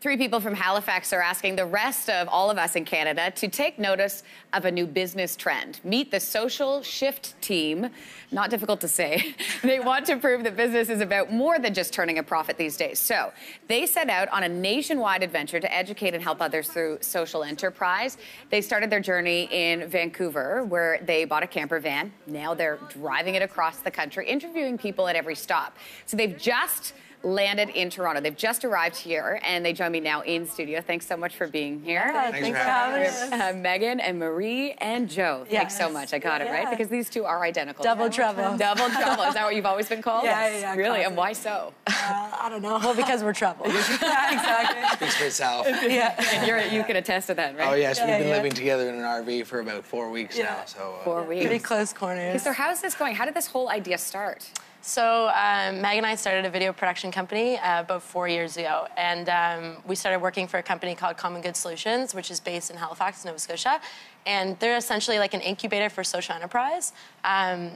Three people from Halifax are asking the rest of all of us in Canada to take notice of a new business trend. Meet the social shift team. Not difficult to say. They want to prove that business is about more than just turning a profit these days. So they set out on a nationwide adventure to educate and help others through social enterprise. They started their journey in Vancouver, where they bought a camper van. Now they're driving it across the country, interviewing people at every stop. So they've just landed in Toronto. They've just arrived here, and they join me now in studio. Thanks so much for being here. Yeah, thanks for having us. Megan and Marie and Joe. Yes. Thanks so much. I got it right, because these two are identical. Double trouble. Double trouble. Is that what you've always been called? Yeah. Really? And why so? I don't know. Well, because we're trouble. Yeah, exactly. Speaks for itself. Yeah. And you can attest to that, right? Oh, yes. We've been living together in an RV for about 4 weeks now. So 4 weeks. Pretty close corners. So how's this going? How did this whole idea start? So Meg and I started a video production company about 4 years ago, and we started working for a company called Common Good Solutions, which is based in Halifax, Nova Scotia, and they're essentially like an incubator for social enterprise.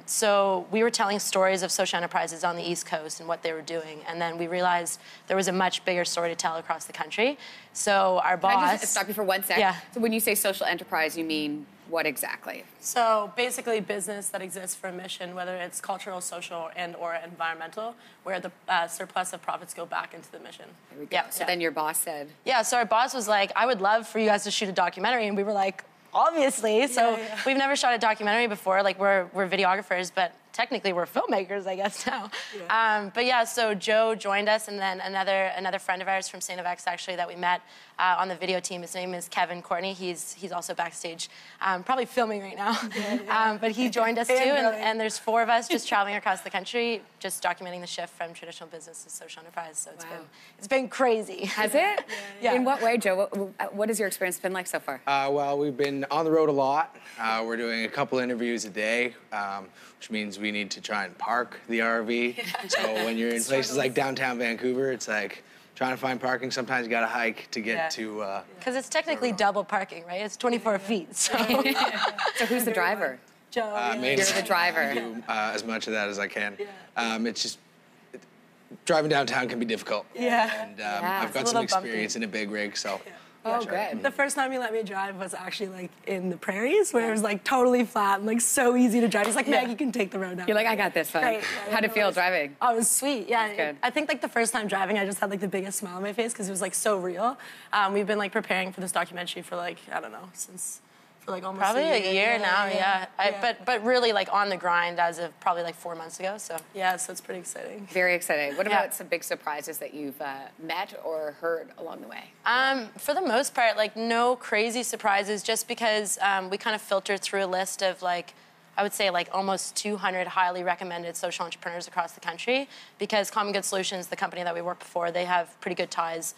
So we were telling stories of social enterprises on the East Coast and what they were doing, and then we realized there was a much bigger story to tell across the country. So our boss... Can I just stop you for 1 second? Yeah. So when you say social enterprise, you mean what exactly? So basically business that exists for a mission, whether it's cultural, social, and or environmental, where the surplus of profits go back into the mission. There we go. So then your boss said... Yeah, so our boss was like, I would love for you guys to shoot a documentary, and we were like, obviously. So we've never shot a documentary before. Like, we're videographers, but technically we're filmmakers, I guess, now. But yeah, so Joe joined us, and then another friend of ours from St. FX, actually, that we met on the video team. His name is Kevin Courtney. He's also backstage, probably filming right now. But he joined us too, and there's 4 of us just traveling across the country, just documenting the shift from traditional business to social enterprise. So it's been crazy. Has it? Yeah. In what way, Joe? What has your experience been like so far? Well, we've been on the road a lot. We're doing a couple interviews a day, which means we need to try and park the RV. So when you're in places like downtown Vancouver, it's like trying to find parking. Sometimes you got to hike to get to... Because it's technically double parking, right? It's 24 feet, so... So who's the driver? Joe. You're the driver. I do as much of that as I can. It's just... driving downtown can be difficult. And I've got some experience in a big rig, so... Oh, good. The first time he let me drive was actually like in the prairies, where it was like totally flat and like so easy to drive. He's like, Meg, you can take the road now. You're like, I got this, fun. Right. How'd it feel driving? Oh, it was sweet. Yeah. Good. I think like the first time driving, I just had like the biggest smile on my face because it was like so real. We've been like preparing for this documentary for like, I don't know, for like almost probably a year now, yeah. But really like on the grind as of probably like 4 months ago, so. Yeah, so it's pretty exciting. Very exciting. What about some big surprises that you've met or heard along the way? For the most part, like no crazy surprises, just because we kind of filtered through a list of like, I would say like almost 200 highly recommended social entrepreneurs across the country, because Common Good Solutions, the company that we worked for, they have pretty good ties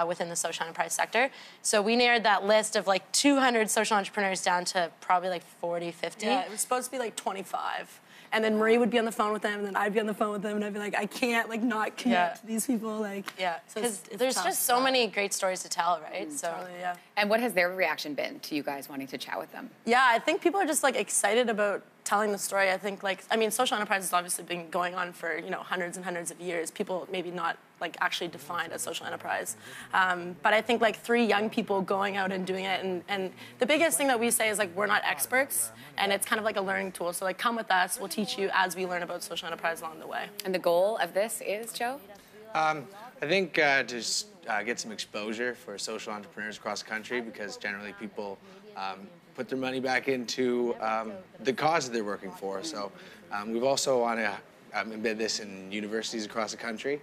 within the social enterprise sector. So we narrowed that list of like 200 social entrepreneurs down to probably like 40, 50. Yeah, it was supposed to be like 25. And then Marie would be on the phone with them, and then I'd be on the phone with them, and I'd be like, I can't like not connect to these people, like. Yeah, so because there's just so many great stories to tell, right? So. Totally, yeah. And what has their reaction been to you guys wanting to chat with them? Yeah, I think people are just like excited about telling the story. I think like, I mean, social enterprise has obviously been going on for, you know, hundreds and hundreds of years. People maybe not like actually defined as social enterprise. But I think like 3 young people going out and doing it, and the biggest thing that we say is like, we're not experts, and it's kind of like a learning tool. So like, come with us, we'll teach you as we learn about social enterprise along the way. And the goal of this is, Joe? I think to just get some exposure for social entrepreneurs across the country, because generally people put their money back into the cause that they're working for. So we've also want to embed this in universities across the country.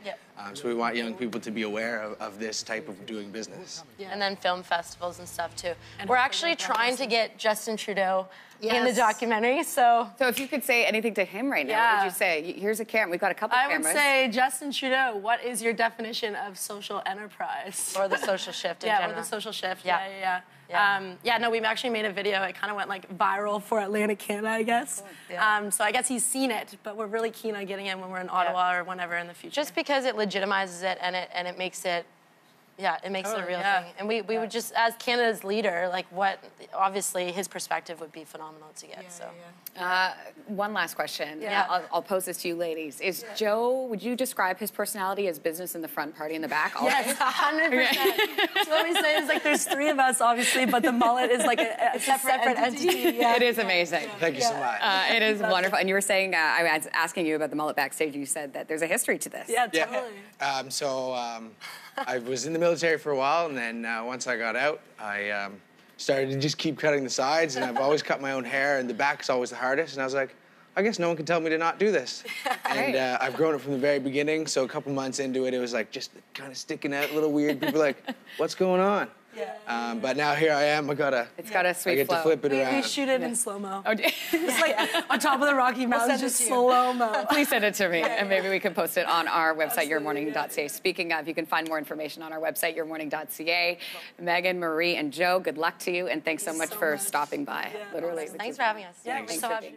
So we want young people to be aware of this type of doing business. And then film festivals and stuff too. And we're actually trying to get Justin Trudeau in the documentary, so. So if you could say anything to him right now, what would you say? Here's a camera, we've got a couple cameras. I would say, Justin Trudeau, what is your definition of social enterprise? Or the social shift in general. Or the social shift, no, we've actually made a video. It kind of went like viral for Atlantic Canada, I guess. So I guess he's seen it, but we're really keen on getting in when we're in Ottawa or whenever in the future. Just because it legitimizes it and it makes it Yeah, it makes it a real thing. And we would just, as Canada's leader, like obviously his perspective would be phenomenal to get, One last question. Yeah. I'll pose this to you ladies. Is Joe, would you describe his personality as business in the front, party in the back? Yes, 100%. So what we say is like there's three of us, obviously, but the mullet is like a separate entity. It is amazing. Thank you so much. It is wonderful. And you were saying, I was asking you about the mullet backstage, you said that there's a history to this. Yeah, totally. I was in the military for a while, and then once I got out, I started to just keep cutting the sides, and I've always cut my own hair, and the back's always the hardest, and I was like, I guess no one can tell me to not do this. And I've grown it from the very beginning, so a couple months into it, it was like just kind of sticking out a little weird. People were like, what's going on? Yeah. But now here I am, it's got a sweet flow. To flip it around. We shoot it in slow-mo. Oh, it's like on top of the Rocky Mountains, just slow-mo. Please send it to me, and maybe we can post it on our website, yourmorning.ca. Speaking of, you can find more information on our website, yourmorning.ca. Megan, Marie, and Joe, good luck to you, and thanks so much for stopping by. Yeah. Literally. Thanks for having us. Yeah, Thanks so for happy. being